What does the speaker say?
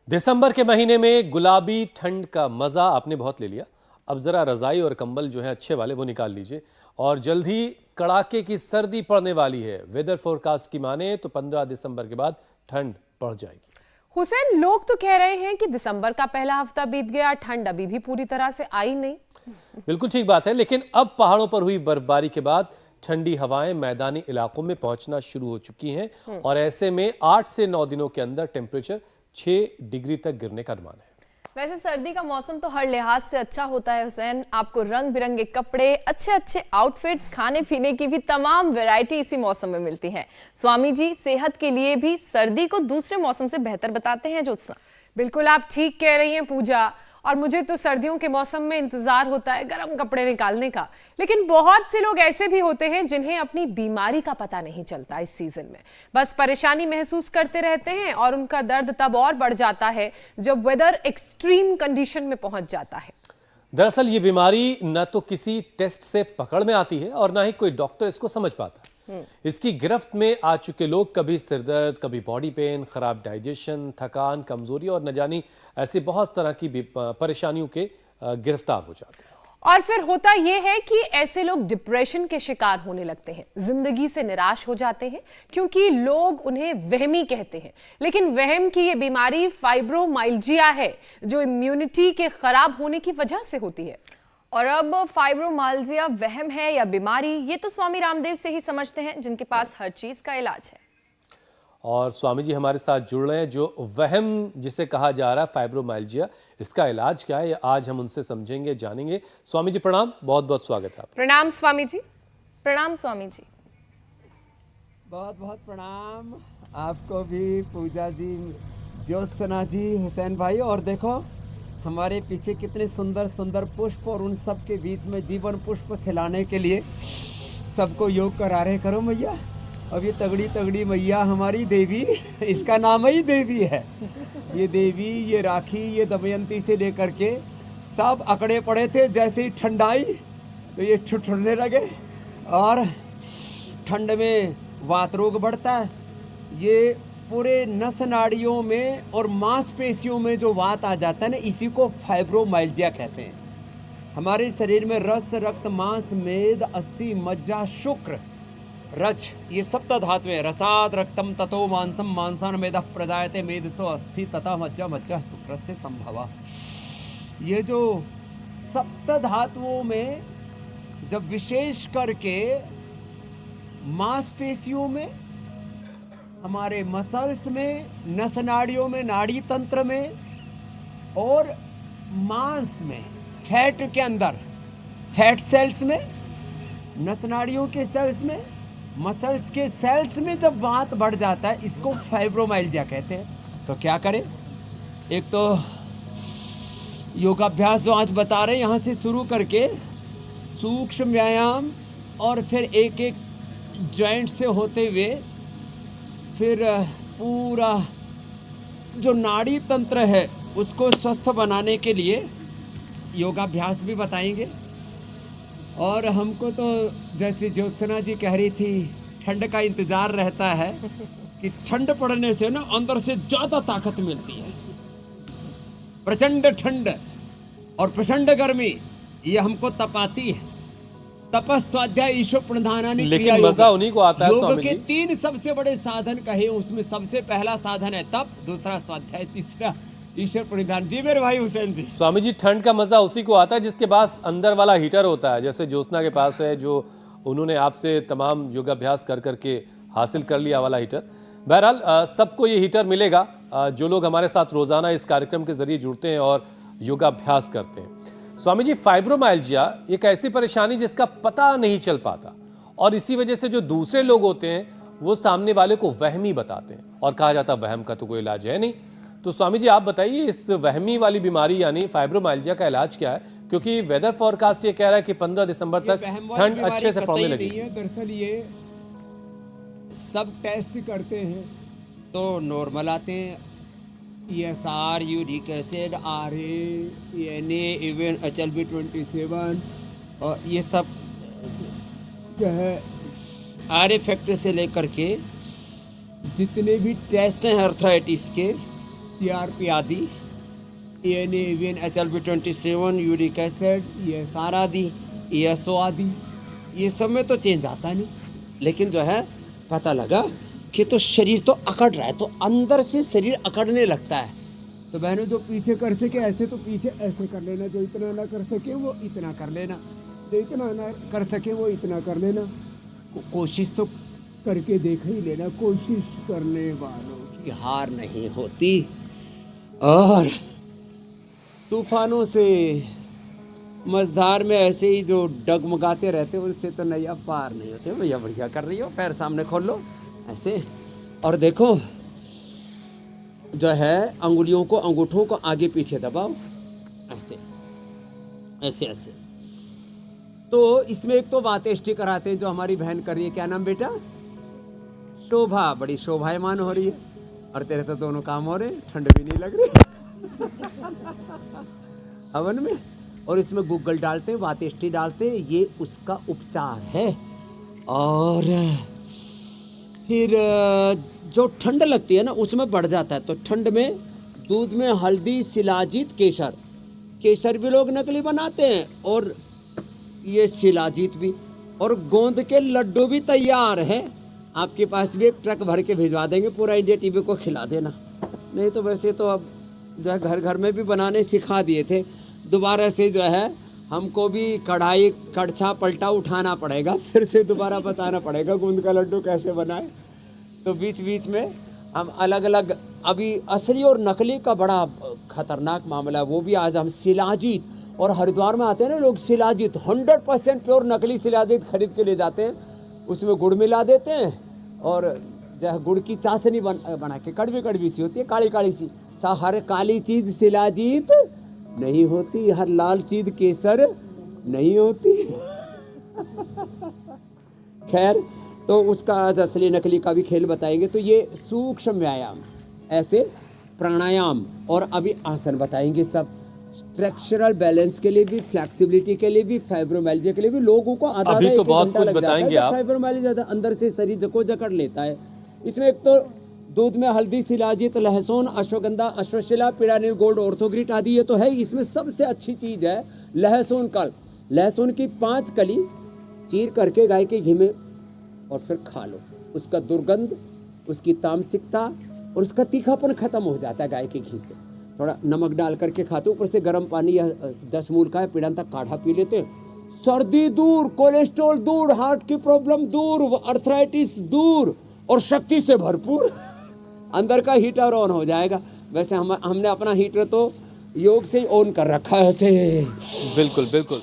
दिसंबर के महीने में गुलाबी ठंड का मजा आपने बहुत ले लिया। अब जरा रजाई और कंबल जो है अच्छे वाले वो निकाल लीजिए और जल्द ही कड़ाके की सर्दी पड़ने वाली है। वेदर फोरकास्ट की माने तो 15 दिसंबर के बाद ठंड बढ़ जाएगी। हुसैन, लोग तो कह रहे हैं कि दिसंबर का पहला हफ्ता बीत गया, ठंड अभी भी पूरी तरह से आई नहीं। बिल्कुल ठीक बात है, लेकिन अब पहाड़ों पर हुई बर्फबारी के बाद ठंडी हवाएं मैदानी इलाकों में पहुंचना शुरू हो चुकी हैं और ऐसे में 8 से 9 दिनों के अंदर टेम्परेचर 6 डिग्री तक गिरने का अनुमान है। वैसे सर्दी का मौसम तो हर लिहाज से अच्छा होता है हुसैन। आपको रंग बिरंगे कपड़े, अच्छे अच्छे आउटफिट्स, खाने पीने की भी तमाम वैरायटी इसी मौसम में मिलती है। स्वामी जी सेहत के लिए भी सर्दी को दूसरे मौसम से बेहतर बताते हैं ज्योत्सना। बिल्कुल आप ठीक कह रही हैं पूजा, और मुझे तो सर्दियों के मौसम में इंतजार होता है गर्म कपड़े निकालने का। लेकिन बहुत से लोग ऐसे भी होते हैं जिन्हें अपनी बीमारी का पता नहीं चलता। इस सीजन में बस परेशानी महसूस करते रहते हैं और उनका दर्द तब और बढ़ जाता है जब वेदर एक्सट्रीम कंडीशन में पहुंच जाता है। दरअसल ये बीमारी न तो किसी टेस्ट से पकड़ में आती है और ना ही कोई डॉक्टर इसको समझ पाता है। इसकी गिरफ्त में आ चुके लोग कभी सिरदर्द, कभी बॉडी पेन, खराब डाइजेशन, थकान, कमजोरी और न जानी ऐसी बहुत तरह की परेशानियों के गिरफ्तार हो जाते हैं। और फिर होता यह है कि ऐसे लोग डिप्रेशन के शिकार होने लगते हैं, जिंदगी से निराश हो जाते हैं, क्योंकि लोग उन्हें वहमी कहते हैं। लेकिन वहम की यह बीमारी फाइब्रोमाइल्जिया है, जो इम्यूनिटी के खराब होने की वजह से होती है। और अब फाइब्रोमाइल्जिया वहम है या बीमारी, ये तो स्वामी रामदेव से ही समझते हैं, जिनके पास हर चीज का इलाज है। और स्वामी जी हमारे साथ जुड़ रहे हैं। जो वहम जिसे कहा जा रहा है फाइब्रोमाइल्जिया, इसका इलाज क्या है, आज हम उनसे समझेंगे, जानेंगे। स्वामी जी प्रणाम, बहुत बहुत स्वागत है आपका। प्रणाम स्वामी जी। प्रणाम स्वामी जी। बहुत बहुत प्रणाम आपको भी, पूजा जी, ज्योत्सना जी, हुसैन भाई। और देखो हमारे पीछे कितने सुंदर सुंदर पुष्प, और उन सब के बीच में जीवन पुष्प खिलाने के लिए सबको योग करा रहे। करो मैया। अब ये तगड़ी तगड़ी मैया हमारी देवी, इसका नाम ही देवी है। ये देवी, ये राखी, ये दमयंती से लेकर के सब अकड़े पड़े थे। जैसे ही ठंड आई तो ये ठुठुरने लगे, और ठंड में वात रोग बढ़ता है। ये पूरे नस नाड़ियों में और मांसपेशियों में जो वात आ जाता है ना, इसी को फाइब्रोमाइल्जिया कहते हैं। हमारे शरीर में रस, रक्त, मांस, मेद, अस्थि, मज्जा, शुक्र, रज, ये सप्त धातुएं, रसाद रक्तम ततो मांसम, मांसान मेद प्रजायते, मेदसो अस्थि तथा मज्जा, मज्जा शुक्रस्य संभवा। ये जो सप्त धातुओं में जब विशेष करके मांसपेशियों में, हमारे मसल्स में, नस नाड़ियों में, नाड़ी तंत्र में और मांस में, फैट के अंदर, फैट सेल्स में, नस नाड़ियों के सेल्स में, मसल्स के सेल्स में जब वात बढ़ जाता है, इसको फाइब्रोमाइल्जिया कहते हैं। तो क्या करें? एक तो योगाभ्यास जो आज बता रहे हैं, यहाँ से शुरू करके सूक्ष्म व्यायाम, और फिर एक एक जॉइंट से होते हुए फिर पूरा जो नाड़ी तंत्र है उसको स्वस्थ बनाने के लिए योगाभ्यास भी बताएंगे। और हमको तो जैसे ज्योत्सना जी कह रही थी, ठंड का इंतजार रहता है कि ठंड पड़ने से ना अंदर से ज्यादा ताकत मिलती है। प्रचंड ठंड और प्रचंड गर्मी ये हमको तपाती है। तपस, स्वाध्याय, ईश्वर प्रणिधानानि, लेकिन मजा उन्हीं को आता है। योग के 3 सबसे बड़े साधन कहे, उसमें सबसे पहला साधन है तप, दूसरा स्वाध्याय, तीसरा ईश्वर प्रणिधान। जी मेरे भाई हुसैन जी। स्वामी जी ठंड का मजा उसी को आता है जिसके पास अंदर वाला हीटर होता है, जैसे ज्योत्सना के पास है, जो उन्होंने आपसे तमाम योगाभ्यास कर करके हासिल कर लिया वाला हीटर। बहरहाल सबको ये हीटर मिलेगा जो लोग हमारे साथ रोजाना इस कार्यक्रम के जरिए जुड़ते हैं और योगाभ्यास करते हैं। स्वामी जी, फाइब्रोमाइल्जिया एक ऐसी परेशानी जिसका पता नहीं चल पाता, और इसी वजह से जो दूसरे लोग होते हैं वो सामने वाले को वहमी बताते हैं, और कहा जाता है वहम का तो कोई इलाज है नहीं। तो स्वामी जी आप बताइए, इस वहमी वाली बीमारी यानी फाइब्रोमाइल्जिया का इलाज क्या है? क्योंकि वेदर फोरकास्ट ये कह रहा है कि 15 दिसंबर तक ठंड अच्छे से पड़ने लगी। दरअसल ये सब टेस्ट करते हैं तो नॉर्मल आते हैं। ESR, uric acid, RA, NA, even HLB27, और ये सब जो है RA फैक्टर से लेकर के जितने भी टेस्ट हैं आर्थराइटिस के, CRP आदि, ENA, HLB27, uric acid, ESR आदि, ESO आदि, ये सब में तो चेंज आता नहीं, लेकिन जो है पता लगा कि तो शरीर तो अकड़ रहा है, तो अंदर से शरीर अकड़ने लगता है। तो बहनों, जो पीछे कर सके ऐसे तो पीछे ऐसे कर लेना, जो इतना ना कर सके वो इतना कर लेना, जो इतना ना कर सके वो इतना कर लेना। कोशिश तो करके देख ही लेना, कोशिश करने वालों की हार नहीं होती। और तूफानों से मझधार में ऐसे ही जो डगमगाते रहते हैं उनसे तो नैया पार नहीं होते। भैया बढ़िया कर रही हो, पैर सामने खोल लो ऐसे, और देखो जो है अंगुलियों को, अंगूठों को आगे पीछे दबाओ ऐसे ऐसे ऐसे। तो इसमें एक तो बातें स्टिकर आते हैं जो हमारी बहन कर रही है, क्या नाम बेटा? शोभा, बड़ी शोभायमान हो रही है। और तेरे तो दोनों काम हो रहे, ठंड भी नहीं लग रही हवन में। और इसमें गूगल डालते हैं, वातेष्टि डालते हैं, ये उसका उपचार है। और फिर जो ठंड लगती है ना उसमें बढ़ जाता है, तो ठंड में दूध में हल्दी, शिलाजीत, केसर, केसर भी लोग नकली बनाते हैं, और ये शिलाजीत भी, और गोंद के लड्डू भी तैयार है। आपके पास भी एक ट्रक भर के भिजवा देंगे, पूरा इंडिया टीवी को खिला देना। नहीं तो वैसे तो अब जो है घर घर में भी बनाने सिखा दिए थे, दोबारा से जो है हमको भी कढ़ाई कड़छा पलटा उठाना पड़ेगा, फिर से दोबारा बताना पड़ेगा गोंद का लड्डू कैसे बनाए। तो बीच बीच में हम अलग अलग, अभी असली और नकली का बड़ा खतरनाक मामला है, वो भी आज हम शिलाजीत, और हरिद्वार में आते हैं ना लोग, शिलाजीत 100% प्योर नकली शिलाजीत खरीद के ले जाते हैं, उसमें गुड़ मिला देते हैं, और जो है गुड़ की चाशनी बना के, कड़वी कड़वी सी होती है, काली काली सी। हर काली चीज शिलाजीत नहीं होती, हर लाल चीज केसर नहीं होती खैर, तो उसका आज असली नकली का भी खेल बताएंगे। तो ये सूक्ष्म व्यायाम, ऐसे प्राणायाम, और अभी आसन बताएंगे सब, स्ट्रक्चरल बैलेंस के लिए भी, फ्लेक्सिबिलिटी के लिए भी, फाइब्रोमाइल्जिया के लिए भी। लोगों को आधा अभी तो बहुत कुछ बताएंगे आप। फाइब्रोमाइल्जिया ज्यादा अंदर से शरीर जको जकड़ लेता है। इसमें एक तो दूध में हल्दी, शिलाजीत, लहसुन, अश्वगंधा, अश्वशिला, पिरानिल गोल्ड, ऑर्थोग्रिट आदि, ये तो है। इसमें सबसे अच्छी चीज है लहसुन कल, लहसुन की 5 कली चीर करके गाय के घी में और फिर खा लो। उसका दुर्गंध, उसकी तामसिकता और उसका तीखापन खत्म हो जाता है गाय के घी से। थोड़ा नमक डाल करके खाते, ऊपर से गर्म पानी या 10 मूल का है पीड़न तक काढ़ा पी लेते हैं। सर्दी दूर, कोलेस्ट्रॉल दूर, हार्ट की प्रॉब्लम दूर, अर्थराइटिस दूर, और शक्ति से भरपूर। अंदर का हीटर ऑन हो जाएगा। वैसे हमने अपना हीटर तो योग से ही ऑन कर रखा है ऐसे। बिल्कुल बिल्कुल।